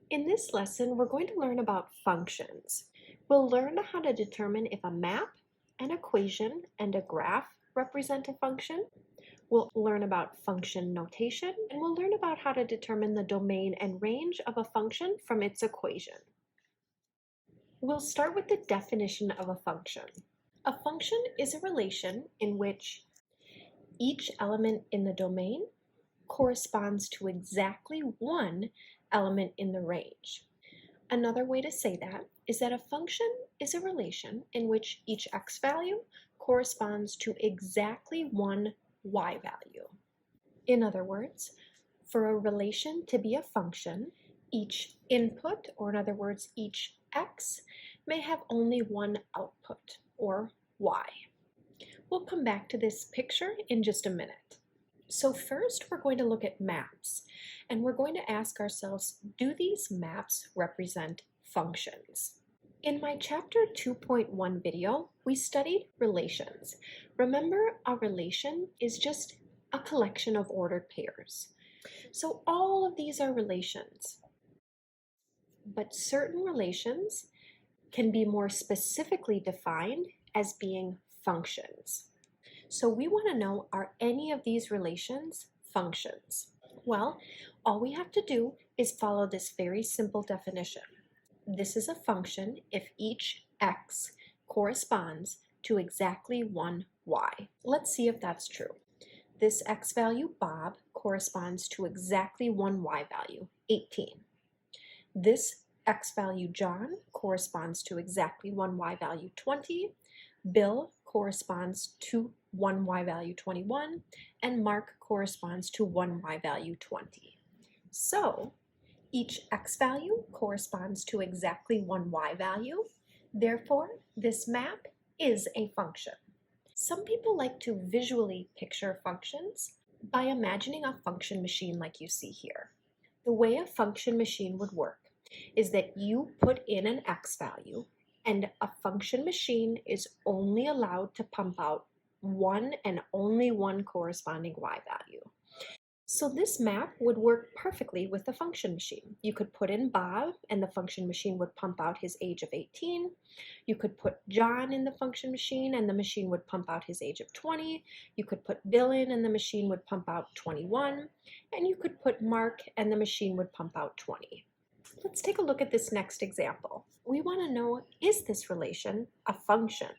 In this lesson, we're going to learn about functions. We'll learn how to determine if a map, an equation, and a graph represent a function. We'll learn about function notation, and we'll learn about how to determine the domain and range of a function from its equation. We'll start with the definition of a function. A function is a relation in which each element in the domain corresponds to exactly one element in the range. Another way to say that is that a function is a relation in which each x value corresponds to exactly one y value. In other words, for a relation to be a function, each input, or in other words, each x, may have only one output, or y. We'll come back to this picture in just a minute. So first, we're going to look at maps, and we're going to ask ourselves, do these maps represent functions? In my chapter 2.1 video, we studied relations. Remember, a relation is just a collection of ordered pairs. So all of these are relations, but certain relations can be more specifically defined as being functions. So we want to know, are any of these relations functions? Well, all we have to do is follow this very simple definition. This is a function if each x corresponds to exactly one y. Let's see if that's true. This x value, Bob, corresponds to exactly one y value, 18. This x value, John, corresponds to exactly one y value, 20. Bill corresponds to one y value, 21, and Mark corresponds to one y value, 20. So each x value corresponds to exactly one y value. Therefore, this map is a function. Some people like to visually picture functions by imagining a function machine like you see here. The way a function machine would work is that you put in an x value, and a function machine is only allowed to pump out one and only one corresponding y value. So this map would work perfectly with the function machine. You could put in Bob and the function machine would pump out his age of 18. You could put John in the function machine and the machine would pump out his age of 20. You could put Bill in and the machine would pump out 21. And you could put Mark and the machine would pump out 20. Let's take a look at this next example. We want to know, is this relation a function?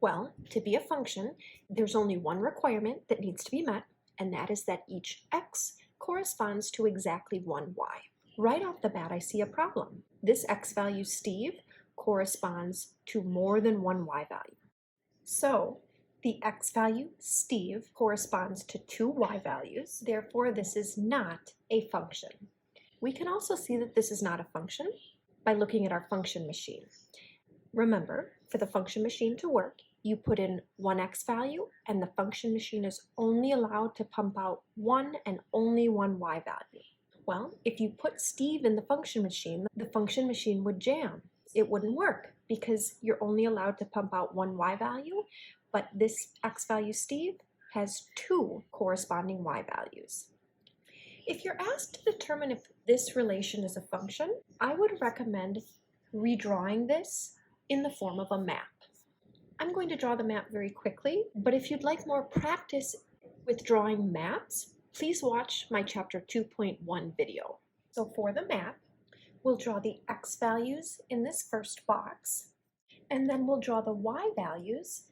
Well, to be a function, there's only one requirement that needs to be met, and that is that each x corresponds to exactly one y. Right off the bat, I see a problem. This x value, Steve, corresponds to more than one y value. So the x value, Steve, corresponds to two y values. Therefore, this is not a function. We can also see that this is not a function by looking at our function machine. Remember, for the function machine to work, you put in one x value and the function machine is only allowed to pump out one and only one y value. Well, if you put Steve in the function machine would jam. It wouldn't work because you're only allowed to pump out one y value, but this x value, Steve, has two corresponding y values. If you're asked to determine if this relation is a function, I would recommend redrawing this in the form of a map. I'm going to draw the map very quickly, but if you'd like more practice with drawing maps, please watch my chapter 2.1 video. So for the map, we'll draw the x values in this first box, and then we'll draw the y values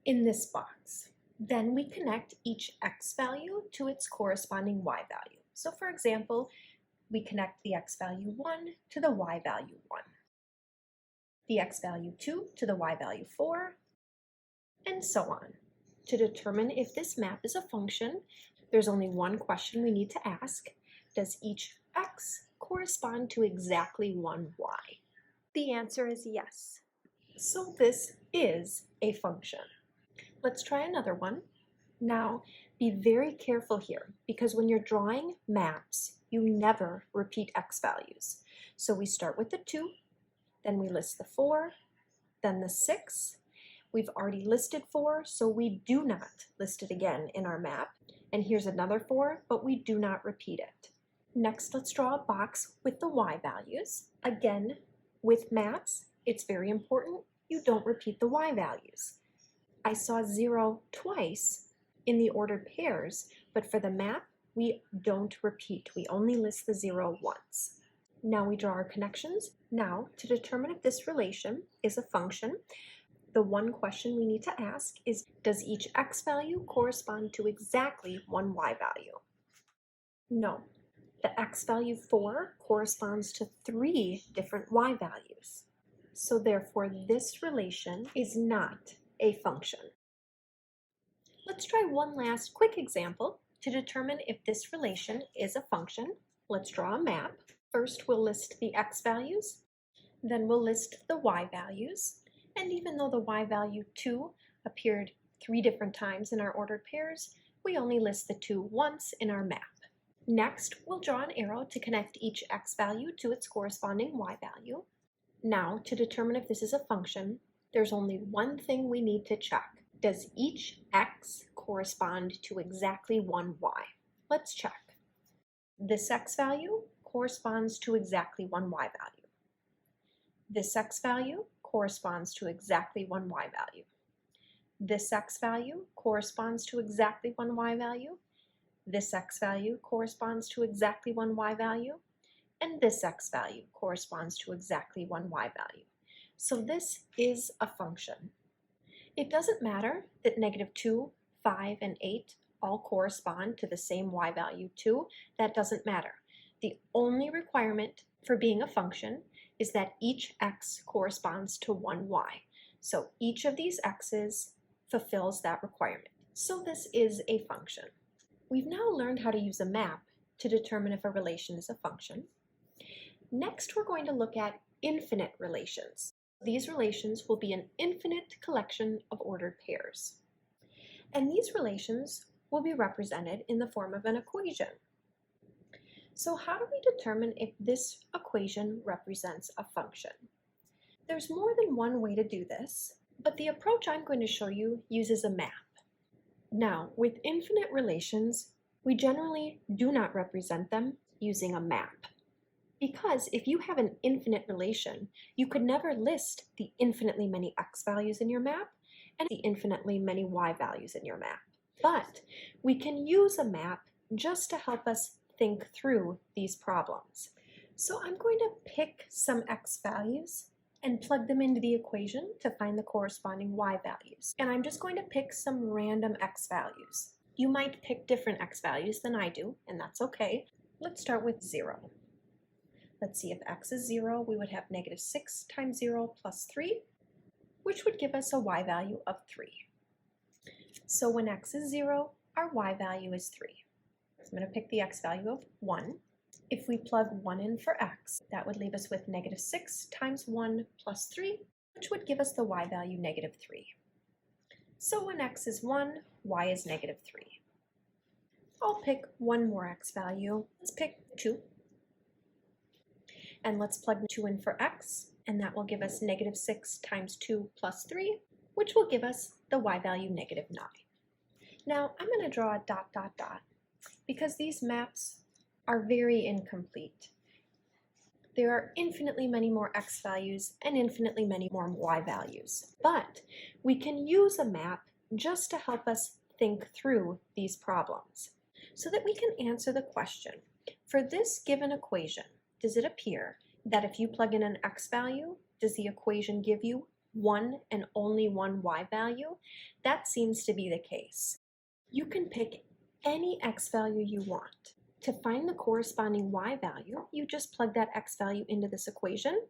in this box. Then we connect each x value to its corresponding y value. So for example, we connect the x value 1 to the y value 1, the x value 2 to the y value 4, and so on. To determine if this map is a function, there's only one question we need to ask. Does each x correspond to exactly one y? The answer is yes. So this is a function. Let's try another one. Now, be very careful here because when you're drawing maps, you never repeat x values. So we start with the 2, then we list the 4, then the 6. We've already listed 4, so we do not list it again in our map. And here's another 4, but we do not repeat it. Next, let's draw a box with the y values. Again, with maps, it's very important you don't repeat the y values. I saw 0 twice in the ordered pairs, but for the map, we don't repeat. We only list the 0 once. Now we draw our connections. Now, to determine if this relation is a function, the one question we need to ask is, does each x value correspond to exactly one y value? No. The x value 4 corresponds to 3 different y values. So therefore, this relation is not a function. Let's try one last quick example to determine if this relation is a function. Let's draw a map. First, we'll list the x values, then we'll list the y values, and even though the y value 2 appeared 3 different times in our ordered pairs, we only list the 2 once in our map. Next, we'll draw an arrow to connect each x value to its corresponding y value. Now, to determine if this is a function, there's only one thing we need to check. Does each x correspond to exactly one y? Let's check. This x value corresponds to exactly one y value. This x value corresponds to exactly one y value. This x value corresponds to exactly one y value. This x value corresponds to exactly one y value. And this x value corresponds to exactly one y value. So this is a function. It doesn't matter that -2, 5, and 8 all correspond to the same y value 2. That doesn't matter. The only requirement for being a function is that each x corresponds to one y. So each of these x's fulfills that requirement. So this is a function. We've now learned how to use a map to determine if a relation is a function. Next, we're going to look at infinite relations. These relations will be an infinite collection of ordered pairs. And these relations will be represented in the form of an equation. So how do we determine if this equation represents a function? There's more than one way to do this, but the approach I'm going to show you uses a map. Now, with infinite relations, we generally do not represent them using a map. Because if you have an infinite relation, you could never list the infinitely many x values in your map and the infinitely many y values in your map. But we can use a map just to help us think through these problems. So I'm going to pick some x values and plug them into the equation to find the corresponding y values. And I'm just going to pick some random x values. You might pick different x values than I do, and that's okay. Let's start with 0. Let's see, if x is 0, we would have -6 times 0 plus 3, which would give us a y value of 3. So when x is 0, our y value is 3. So I'm going to pick the x value of 1. If we plug 1 in for x, that would leave us with -6 times 1 plus 3, which would give us the y value -3. So when x is 1, y is -3. I'll pick one more x value. Let's pick 2. And let's plug 2 in for x, and that will give us -6 times 2 plus 3, which will give us the y value -9. Now I'm going to draw a ... because these maps are very incomplete. There are infinitely many more x values and infinitely many more y values. But we can use a map just to help us think through these problems so that we can answer the question, for this given equation, does it appear that if you plug in an x value, does the equation give you one and only one y value? That seems to be the case. You can pick any x value you want. To find the corresponding y value, you just plug that x value into this equation.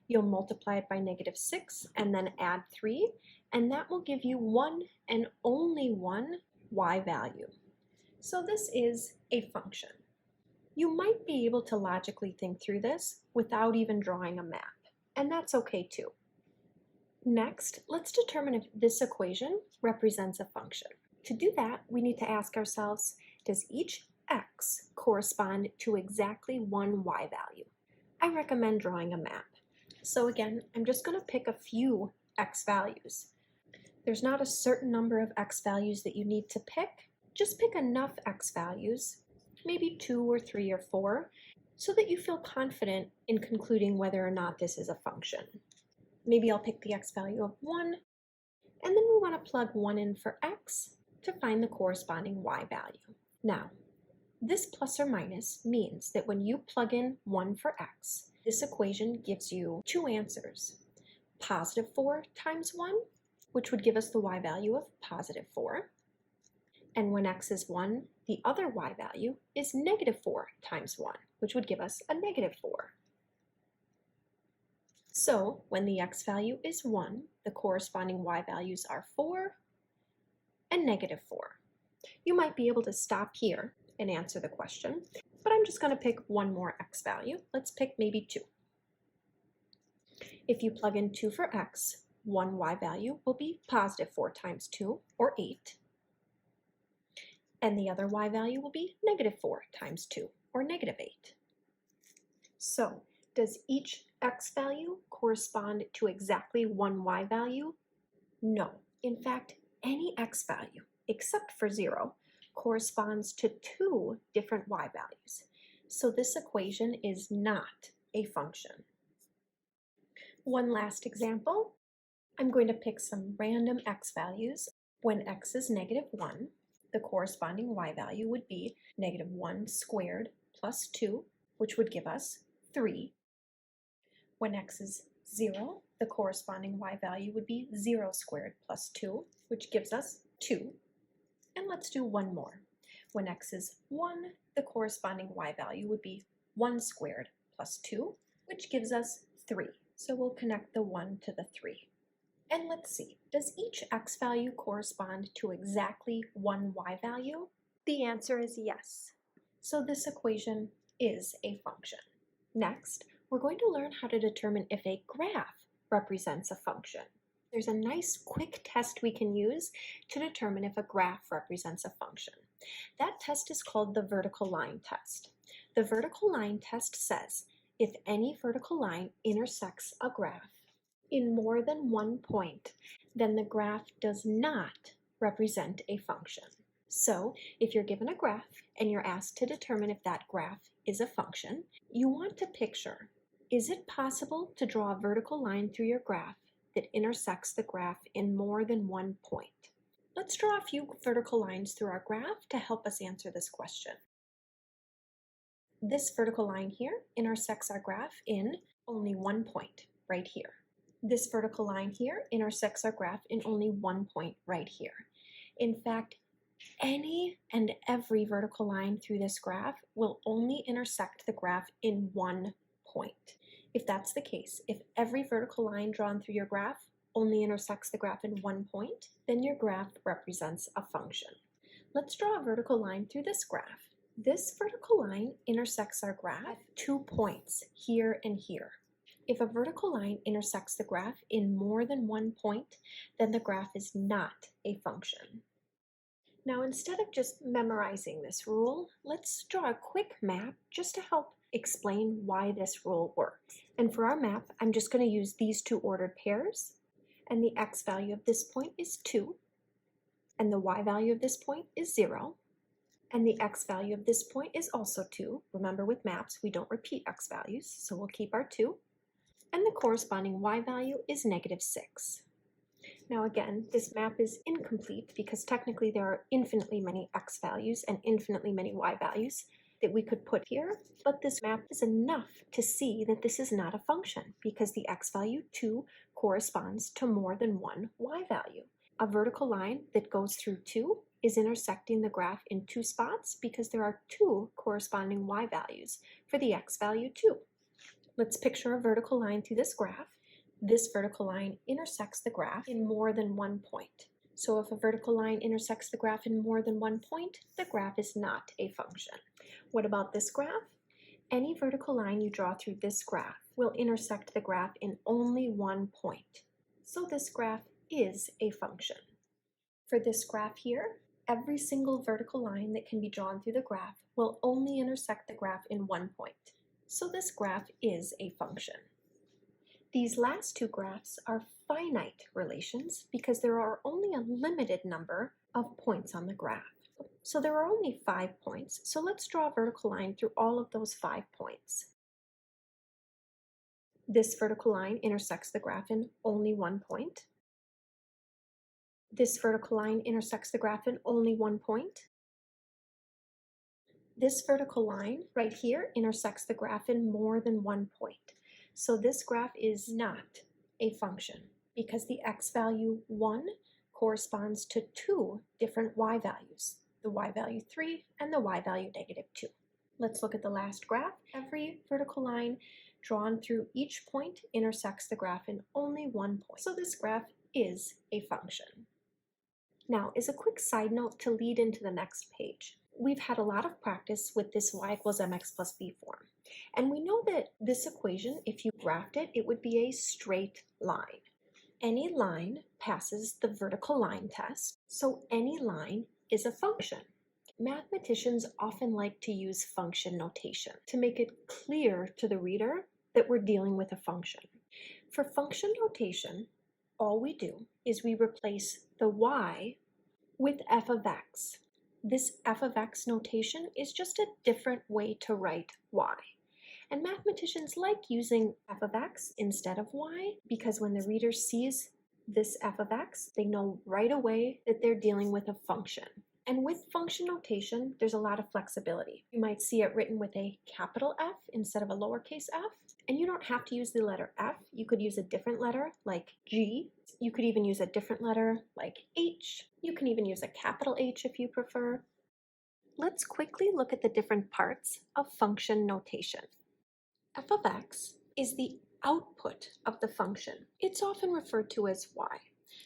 You'll multiply it by -6 and then add 3, and that will give you one and only one y value. So this is a function. You might be able to logically think through this without even drawing a map, and that's okay too. Next, let's determine if this equation represents a function. To do that, we need to ask ourselves, does each x correspond to exactly one y value? I recommend drawing a map. So again, I'm just going to pick a few x values. There's not a certain number of x values that you need to pick. Just pick enough x values maybe 2 or 3 or 4, so that you feel confident in concluding whether or not this is a function. Maybe I'll pick the x value of 1, and then we want to plug 1 in for x to find the corresponding y value. Now, this plus or minus means that when you plug in 1 for x, this equation gives you two answers. Positive 4 times 1, which would give us the y value of positive 4. And when x is 1, the other y value is negative 4 times 1, which would give us a negative 4. So when the x value is 1, the corresponding y values are 4 and negative 4. You might be able to stop here and answer the question, but I'm just going to pick one more x value. Let's pick maybe 2. If you plug in 2 for x, one y value will be positive 4 times 2, or 8. And the other y value will be negative 4 times 2, or negative 8. So, does each x value correspond to exactly one y value? No. In fact, any x value, except for 0, corresponds to 2 different y values. So this equation is not a function. One last example. I'm going to pick some random x values. When x is negative 1, the corresponding y value would be negative 1 squared plus 2, which would give us 3. When x is 0, the corresponding y value would be 0 squared plus 2, which gives us 2. And let's do one more. When x is 1, the corresponding y value would be 1 squared plus 2, which gives us 3. So we'll connect the 1 to the 3. And let's see, does each x value correspond to exactly one y value? The answer is yes. So this equation is a function. Next, we're going to learn how to determine if a graph represents a function. There's a nice quick test we can use to determine if a graph represents a function. That test is called the vertical line test. The vertical line test says if any vertical line intersects a graph in more than one point, then the graph does not represent a function. So if you're given a graph and you're asked to determine if that graph is a function, you want to picture, is it possible to draw a vertical line through your graph that intersects the graph in more than one point? Let's draw a few vertical lines through our graph to help us answer this question. This vertical line here intersects our graph in only one point, right here. This vertical line here intersects our graph in only one point, right here. In fact, any and every vertical line through this graph will only intersect the graph in one point. If that's the case, if every vertical line drawn through your graph only intersects the graph in one point, then your graph represents a function. Let's draw a vertical line through this graph. This vertical line intersects our graph at 2 points, here and here. If a vertical line intersects the graph in more than one point, then the graph is not a function. Now, instead of just memorizing this rule, let's draw a quick map just to help explain why this rule works. And for our map, I'm just going to use these two ordered pairs, and the x value of this point is 2, and the y value of this point is 0, and the x value of this point is also 2. Remember, with maps, we don't repeat x values, so we'll keep our 2. And the corresponding y value is negative 6. Now again, this map is incomplete because technically there are infinitely many x values and infinitely many y values that we could put here, but this map is enough to see that this is not a function because the x value 2 corresponds to more than one y value. A vertical line that goes through 2 is intersecting the graph in 2 spots because there are 2 corresponding y values for the x value 2. Let's picture a vertical line through this graph. This vertical line intersects the graph in more than one point. So if a vertical line intersects the graph in more than one point, the graph is not a function. What about this graph? Any vertical line you draw through this graph will intersect the graph in only one point. So this graph is a function. For this graph here, every single vertical line that can be drawn through the graph will only intersect the graph in one point. So this graph is a function. These last two graphs are finite relations because there are only a limited number of points on the graph. So there are only 5 points, so let's draw a vertical line through all of those 5 points. This vertical line intersects the graph in only 1 point. This vertical line intersects the graph in only 1 point. This vertical line right here intersects the graph in more than 1 point. So this graph is not a function because the x value 1 corresponds to 2 different y values, the y value 3 and the y value -2. Let's look at the last graph. Every vertical line drawn through each point intersects the graph in only 1 point. So this graph is a function. Now, as a quick side note to lead into the next page, we've had a lot of practice with this y equals mx plus b form. And we know that this equation, if you graphed it, it would be a straight line. Any line passes the vertical line test, so any line is a function. Mathematicians often like to use function notation to make it clear to the reader that we're dealing with a function. For function notation, all we do is we replace the y with f of x. This f of x notation is just a different way to write y. And mathematicians like using f of x instead of y because when the reader sees this f of x, they know right away that they're dealing with a function. And with function notation, there's a lot of flexibility. You might see it written with a capital F instead of a lowercase f. And you don't have to use the letter F. You could use a different letter like G. You could even use a different letter like H. You can even use a capital H if you prefer. Let's quickly look at the different parts of function notation. F of x is the output of the function. It's often referred to as y.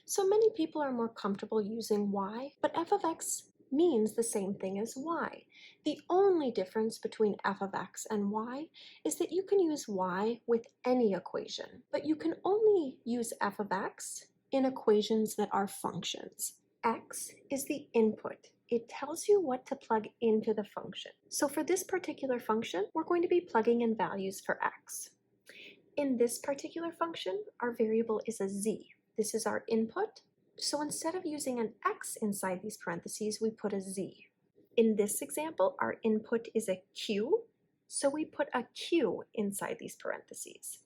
So many people are more comfortable using y, but f of x means the same thing as y. The only difference between f of x and y is that you can use y with any equation, but you can only use f of x in equations that are functions. X is the input. It tells you what to plug into the function. So for this particular function, we're going to be plugging in values for x. In this particular function, our variable is a z. This is our input. So instead of using an x inside these parentheses, we put a z. In this example, our input is a q, so we put a q inside these parentheses.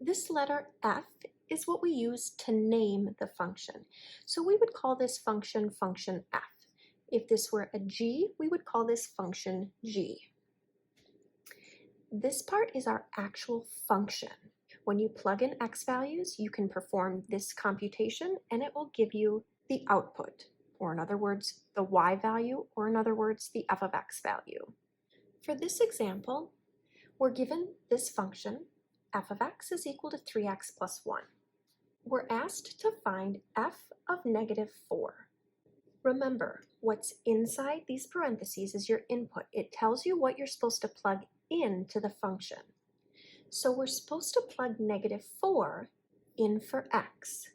This letter f is what we use to name the function. So we would call this function function f. If this were a g, we would call this function g. This part is our actual function. When you plug in x values, you can perform this computation and it will give you the output, or in other words, the y value, or in other words, the f of x value. For this example, we're given this function, f of x is equal to 3x plus 1. We're asked to find f of -4. Remember, what's inside these parentheses is your input. It tells you what you're supposed to plug into the function. So we're supposed to plug -4 in for x.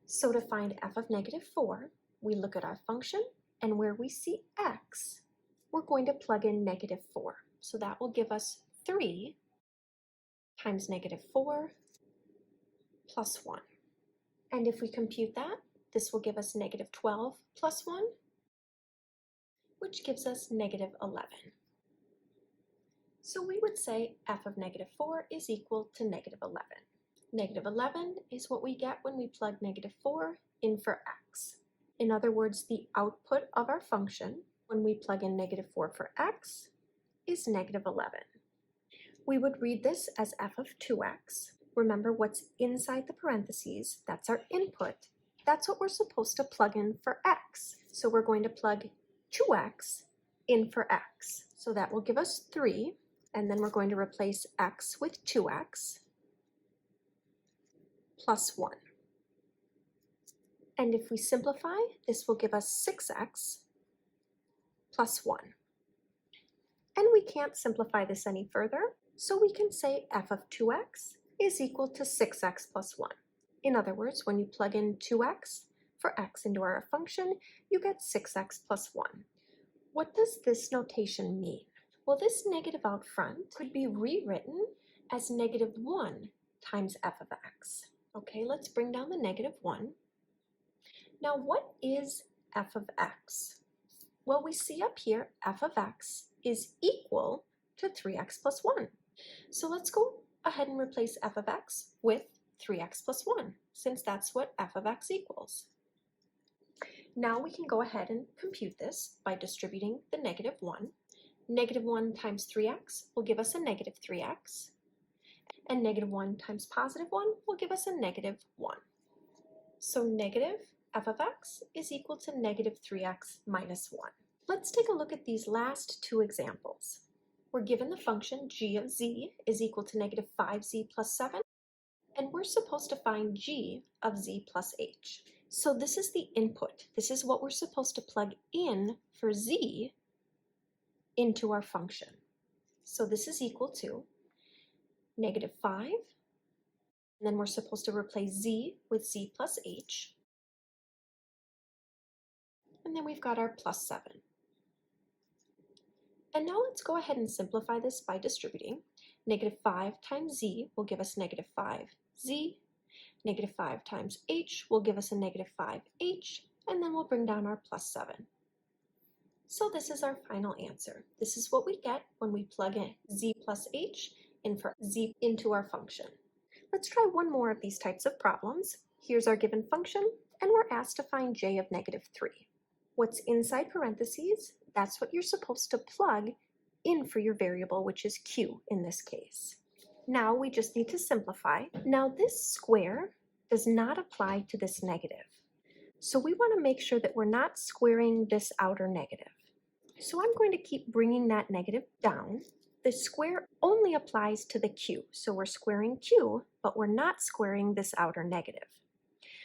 So to find f of -4, we look at our function, and where we see x, we're going to plug in -4. So that will give us 3 times -4 plus 1. And if we compute that, this will give us -12 plus 1, which gives us -11. So we would say f of -4 is equal to -11. -11 is what we get when we plug -4 in for x. In other words, the output of our function when we plug in -4 for x is -11. We would read this as f of 2x. Remember what's inside the parentheses, that's our input. That's what we're supposed to plug in for x. So we're going to plug 2x in for x. So that will give us 3, and then we're going to replace x with 2x plus 1. And if we simplify, this will give us 6x plus 1. And we can't simplify this any further, so we can say f of 2x is equal to 6x plus 1. In other words, when you plug in 2x for x into our function, you get 6x plus 1. What does this notation mean? Well, this negative out front could be rewritten as -1 times f of x. Okay, let's bring down the -1. Now, what is f of x? Well, we see up here f of x is equal to 3x plus 1. So let's go ahead and replace f of x with 3x plus 1, since that's what f of x equals. Now we can go ahead and compute this by distributing the negative 1. Negative 1 times 3x will give us a negative 3x, and negative 1 times positive 1 will give us a negative 1. So negative f of x is equal to negative 3x minus 1. Let's take a look at these last two examples. We're given the function g of z is equal to negative 5z plus 7, and we're supposed to find g of z plus h. So this is the input. This is what we're supposed to plug in for z into our function. So this is equal to negative 5, and then we're supposed to replace z with z plus h, and then we've got our plus 7. And now let's go ahead and simplify this by distributing. Negative 5 times z will give us negative 5z. Negative 5 times h will give us a negative 5h, and then we'll bring down our plus 7. So this is our final answer. This is what we get when we plug in z plus h in for z into our function. Let's try one more of these types of problems. Here's our given function, and we're asked to find j of negative 3. What's inside parentheses, that's what you're supposed to plug in for your variable, which is q in this case. Now we just need to simplify. Now this square does not apply to this negative. So we want to make sure that we're not squaring this outer negative. So I'm going to keep bringing that negative down. The square only applies to the q. So we're squaring q, but we're not squaring this outer negative.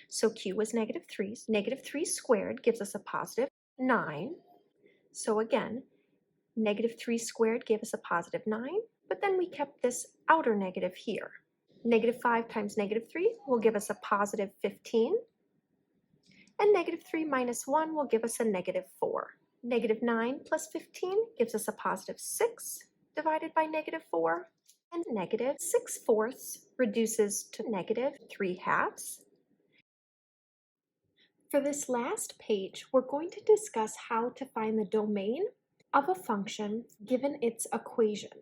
So q is negative 3. Negative 3 squared gives us a positive 9. So again, negative 3 squared gave us a positive 9, but then we kept this outer negative here. Negative 5 times negative 3 will give us a positive 15, and negative 3 minus 1 will give us a negative 4. Negative 9 plus 15 gives us a positive 6 divided by negative 4, and negative 6/4 reduces to negative 3/2. For this last page, we're going to discuss how to find the domain of a function given its equation.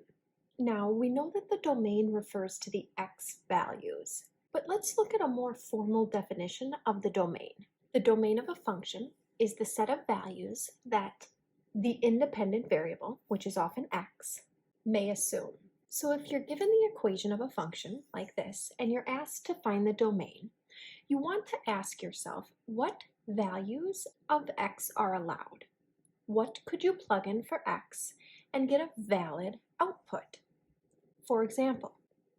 Now, we know that the domain refers to the x values, but let's look at a more formal definition of the domain. The domain of a function is the set of values that the independent variable, which is often x, may assume. So if you're given the equation of a function like this, and you're asked to find the domain, you want to ask yourself, what values of x are allowed? What could you plug in for x and get a valid output? For example,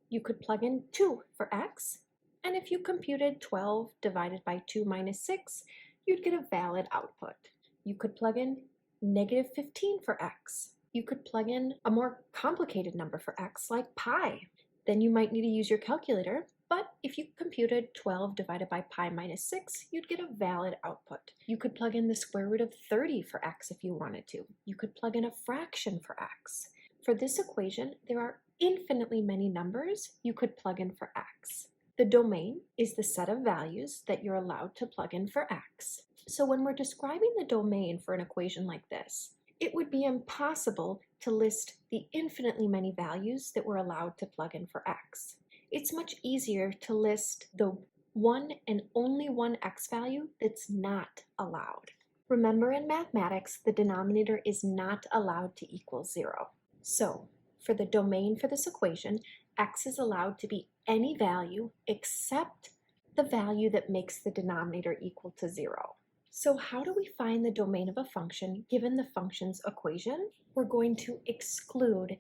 you could plug in 2 for x, and if you computed 12 divided by 2 minus 6, you'd get a valid output. You could plug in negative 15 for x. You could plug in a more complicated number for x, like pi. Then you might need to use your calculator, but if you computed 12 divided by pi minus 6, you'd get a valid output. You could plug in the square root of 30 for x if you wanted to. You could plug in a fraction for x. For this equation, there are infinitely many numbers you could plug in for x. The domain is the set of values that you're allowed to plug in for x. So when we're describing the domain for an equation like this, it would be impossible to list the infinitely many values that we're allowed to plug in for x. It's much easier to list the one and only one x value that's not allowed. Remember, in mathematics, the denominator is not allowed to equal 0. So, for the domain for this equation, x is allowed to be any value except the value that makes the denominator equal to 0. So how do we find the domain of a function given the function's equation? We're going to exclude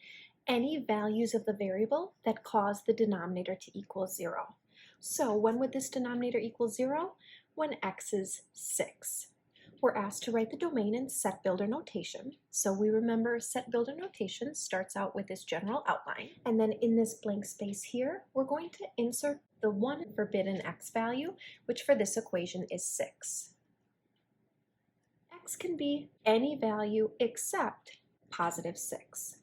any values of the variable that cause the denominator to equal 0. So when would this denominator equal 0? When x is 6. We're asked to write the domain in set builder notation. So we remember set builder notation starts out with this general outline. And then in this blank space here, we're going to insert the one forbidden x value, which for this equation is 6. X can be any value except positive 6.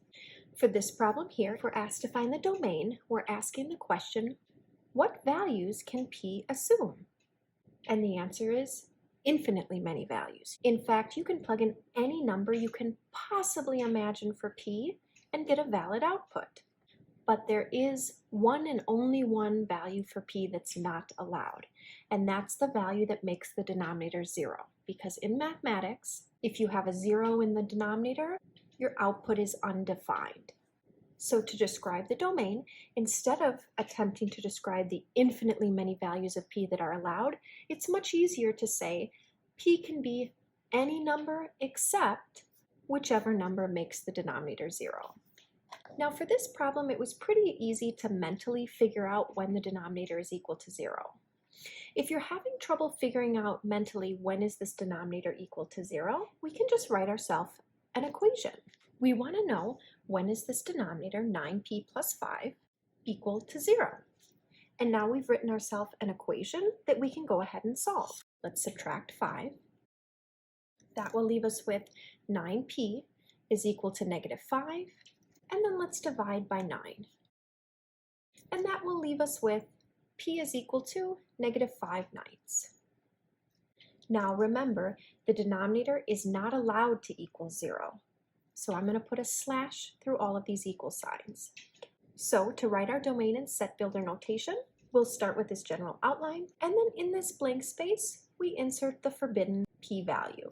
For this problem here, if we're asked to find the domain, we're asking the question, what values can P assume? And the answer is infinitely many values. In fact, you can plug in any number you can possibly imagine for p and get a valid output. But there is one and only one value for p that's not allowed, and that's the value that makes the denominator 0. Because in mathematics, if you have a 0 in the denominator, your output is undefined. So to describe the domain, instead of attempting to describe the infinitely many values of p that are allowed, it's much easier to say p can be any number except whichever number makes the denominator 0. Now for this problem, it was pretty easy to mentally figure out when the denominator is equal to 0. If you're having trouble figuring out mentally when is this denominator equal to 0, we can just write ourselves an equation. We want to know when is this denominator 9p plus 5 equal to 0. And now we've written ourselves an equation that we can go ahead and solve. Let's subtract 5. That will leave us with 9p is equal to -5. And then let's divide by 9. And that will leave us with p is equal to -5/9. Now remember, the denominator is not allowed to equal 0. So I'm going to put a slash through all of these equal signs. So to write our domain in set builder notation, we'll start with this general outline, and then in this blank space, we insert the forbidden p-value.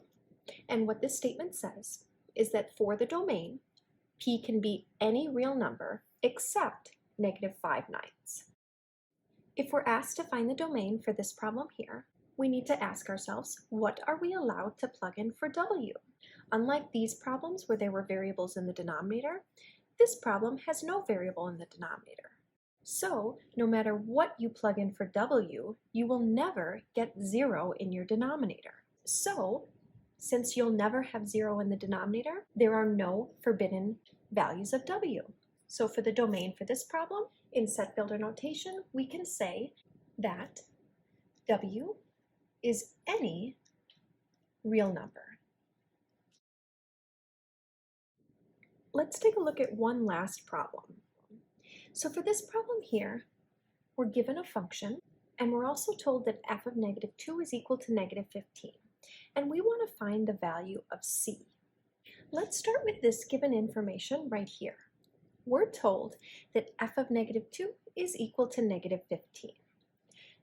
And what this statement says is that for the domain, p can be any real number except -5/9. If we're asked to find the domain for this problem here, we need to ask ourselves, what are we allowed to plug in for w? Unlike these problems where there were variables in the denominator, this problem has no variable in the denominator. So, no matter what you plug in for w, you will never get 0 in your denominator. So, since you'll never have 0 in the denominator, there are no forbidden values of w. So for the domain for this problem, in set builder notation, we can say that w is any real number. Let's take a look at one last problem. So for this problem here, we're given a function, and we're also told that f of -2 is equal to -15. And we want to find the value of c. Let's start with this given information right here. We're told that f of -2 is equal to -15.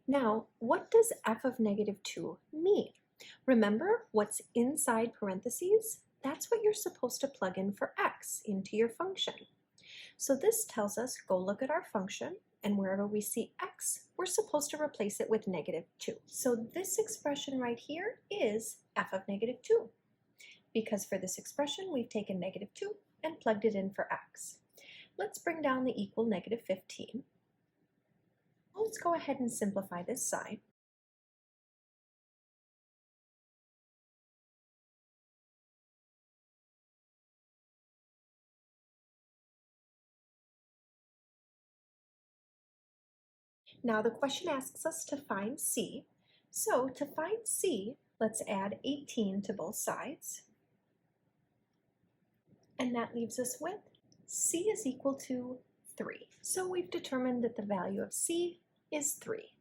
Now, what does f of -2 mean? Remember, what's inside parentheses? That's what you're supposed to plug in for x into your function. So this tells us, go look at our function, and wherever we see x, we're supposed to replace it with -2. So this expression right here is f of -2. Because for this expression, we've taken -2 and plugged it in for x. Let's bring down the equal -15. Let's go ahead and simplify this sign. Now the question asks us to find c. So to find c, let's add 18 to both sides. And that leaves us with c is equal to 3. So we've determined that the value of c is 3.